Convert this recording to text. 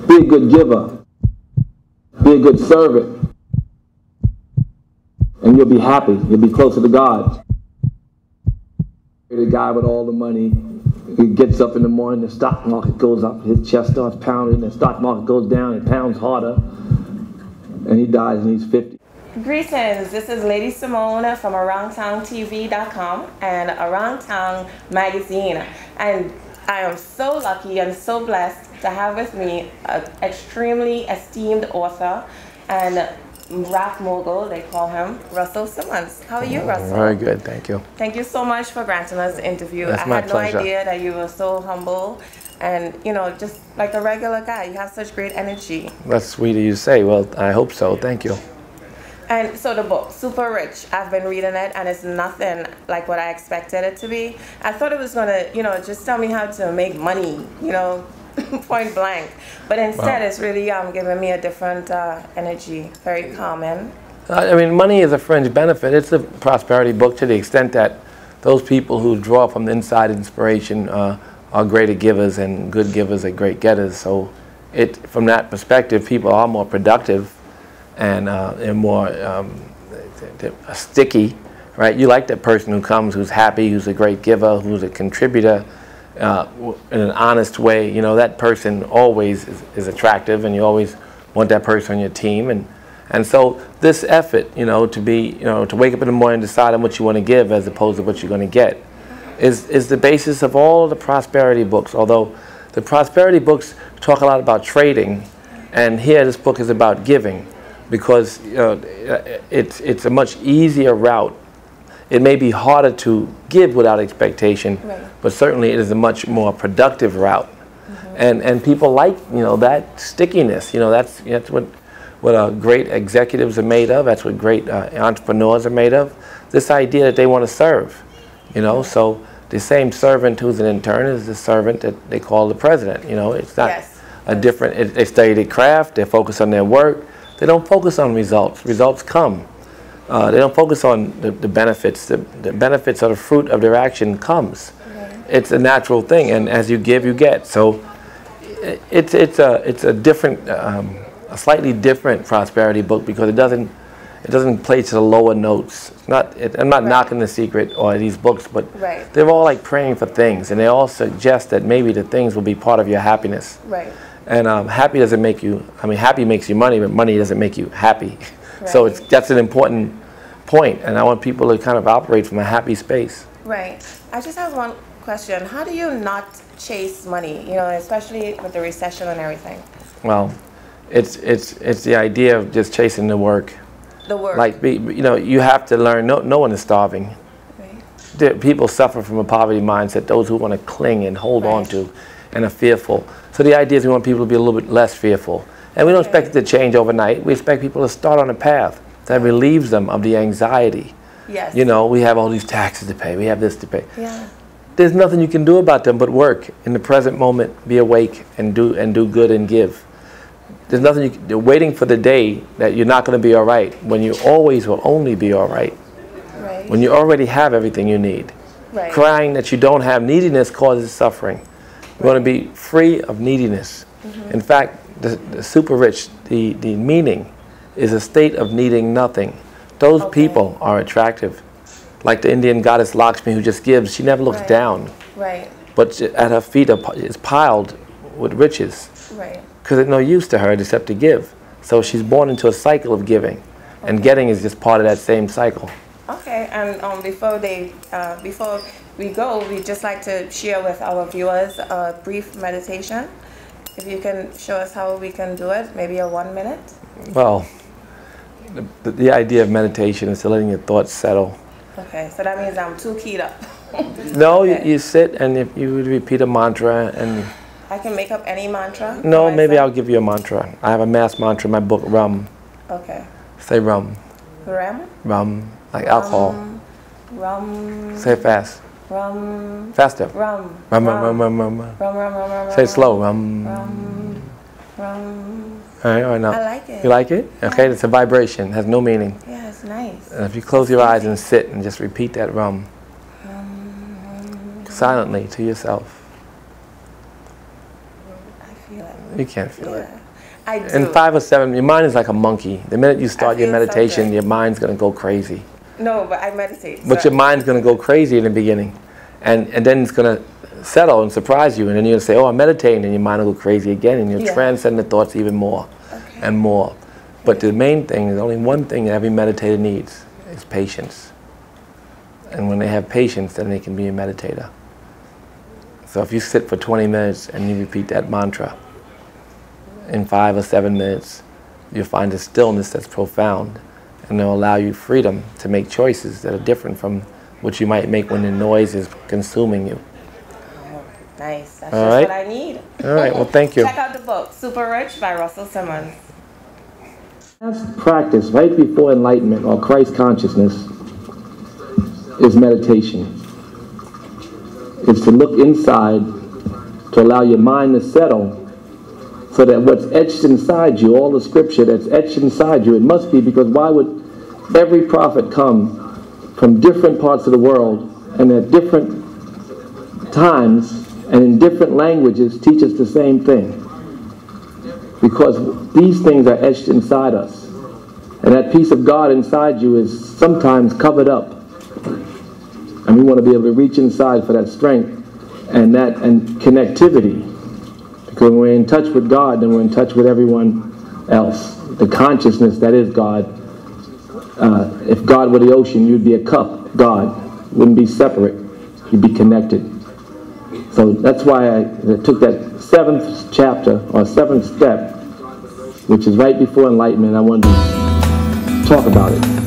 Be a good giver. Be a good servant. And you'll be happy. You'll be closer to God. The guy with all the money, he gets up in the morning, the stock market goes up, his chest starts pounding, the stock market goes down, it pounds harder, and he dies and he's 50. Greetings, this is Lady Simone from AroundTownTV.com and Around Town Magazine. And I am so lucky and so blessed to have with me an extremely esteemed author and rap mogul, they call him, Russell Simmons. How are you, Russell? Very good, thank you. Thank you so much for granting us the interview. That's my pleasure. I had no idea that you were so humble and, you know, just like a regular guy. You have such great energy. That's sweet of you to say. Well, I hope so. Thank you. And so the book, Super Rich, I've been reading it and it's nothing like what I expected it to be. I thought it was going to, you know, just tell me how to make money, you know, point blank. But instead, it's really giving me a different energy, very calming. I mean, money is a fringe benefit. It's a prosperity book to the extent that those people who draw from the inside inspiration are greater givers, and good givers are great getters. So from that perspective, people are more productive and more sticky, right? You like that person who comes, who's happy, who's a great giver, who's a contributor, in an honest way. You know, that person always is attractive, and you always want that person on your team. And so this effort, you know, to wake up in the morning and decide on what you want to give as opposed to what you're going to get is the basis of all the prosperity books. Although the prosperity books talk a lot about trading, and here this book is about giving, because you know, it's a much easier route. It may be harder to give without expectation, right, but certainly it is a much more productive route. And people like, you know, that stickiness. You know, that's what great executives are made of. That's what great entrepreneurs are made of. This idea that they want to serve. You know, so the same servant who's an intern is the servant that they call the president. You know, it's not a different. They study their craft. They focus on their work. They don't focus on results. Results come. They don't focus on the benefits. The benefits of the fruit of their action comes. It's a natural thing, and as you give, you get. So it's a different, a slightly different prosperity book, because it doesn't play to the lower notes. It's not. I'm not knocking The Secret or these books, but they're all like praying for things, and they all suggest that maybe the things will be part of your happiness. Right. And happy doesn't make you. I mean, happy makes you money, but money doesn't make you happy. Right. So that's an important point, and I want people to kind of operate from a happy space. Right. I just have one question. How do you not chase money, you know, especially with the recession and everything? Well, it's the idea of just chasing the work. The work. Like, you know, you have to learn, no one is starving. Right. People suffer from a poverty mindset, those who want to cling and hold on to and are fearful. So the idea is we want people to be a little bit less fearful. And we don't expect it to change overnight. We expect people to start on a path that relieves them of the anxiety. Yes. You know, we have all these taxes to pay. We have this to pay. Yeah. There's nothing you can do about them but work in the present moment, be awake, and do good and give. There's nothing you're waiting for the day that you're not going to be all right, when you always will only be all right. Right. When you already have everything you need. Right. Crying that you don't have neediness causes suffering. You want to be free of neediness. In fact, the super rich, the meaning is a state of needing nothing. Those people are attractive. Like the Indian goddess Lakshmi, who just gives. She never looks down. Right. But at her feet is piled with riches. Right. Because it's no use to her except to give. So she's born into a cycle of giving. And getting is just part of that same cycle. Okay, and before we go, we'd just like to share with our viewers a brief meditation. If you can show us how we can do it, maybe a 1 minute. Well, the idea of meditation is to letting your thoughts settle. Okay, so that means I'm too keyed up. No, you sit, and if you would repeat a mantra, and I can make up any mantra? No, maybe I'll give you a mantra. I have a mass mantra in my book, Rum. Okay. Say Rum. Rum? Rum, like alcohol. Rum. Say it fast. Rum. Faster. Rum. Rum, rum, rum, rum, rum. Rum, rum, rum, rum. Say it slow. Rum. Rum. Rum. All right now. I like it. You like it? Okay, it's a vibration. It has no meaning. Yeah, it's nice. And if you close your eyes and sit and just repeat that rum silently to yourself. I feel it. You can't feel it. I do. In 5 or 7, your mind is like a monkey. The minute you start your feel meditation, something. your mind's going to go crazy. No, but I meditate. But so your mind's going to go crazy in the beginning. And then it's going to settle and surprise you. And then you're going to say, oh, I'm meditating. And your mind will go crazy again. And you'll transcend the thoughts even more and more. But the main thing, there's only one thing that every meditator needs, is patience. And when they have patience, then they can be a meditator. So if you sit for 20 minutes and you repeat that mantra, in 5 or 7 minutes, you'll find a stillness that's profound, and it'll allow you freedom to make choices that are different from what you might make when the noise is consuming you. Oh, nice. That's All just right. what I need. All right, well, thank you. Check out the book, Super Rich by Russell Simmons. Last practice right before enlightenment or Christ consciousness is meditation. It's to look inside, to allow your mind to settle, so that what's etched inside you, all the scripture that's etched inside you, it must be, because why would every prophet come from different parts of the world and at different times and in different languages teach us the same thing? Because these things are etched inside us. And that piece of God inside you is sometimes covered up. And we want to be able to reach inside for that strength and connectivity. Because when we're in touch with God, then we're in touch with everyone else. The consciousness that is God. If God were the ocean, you'd be a cup. God wouldn't be separate. You'd be connected. So that's why I took that 7th chapter, or 7th step, which is right before enlightenment. I wanted to talk about it.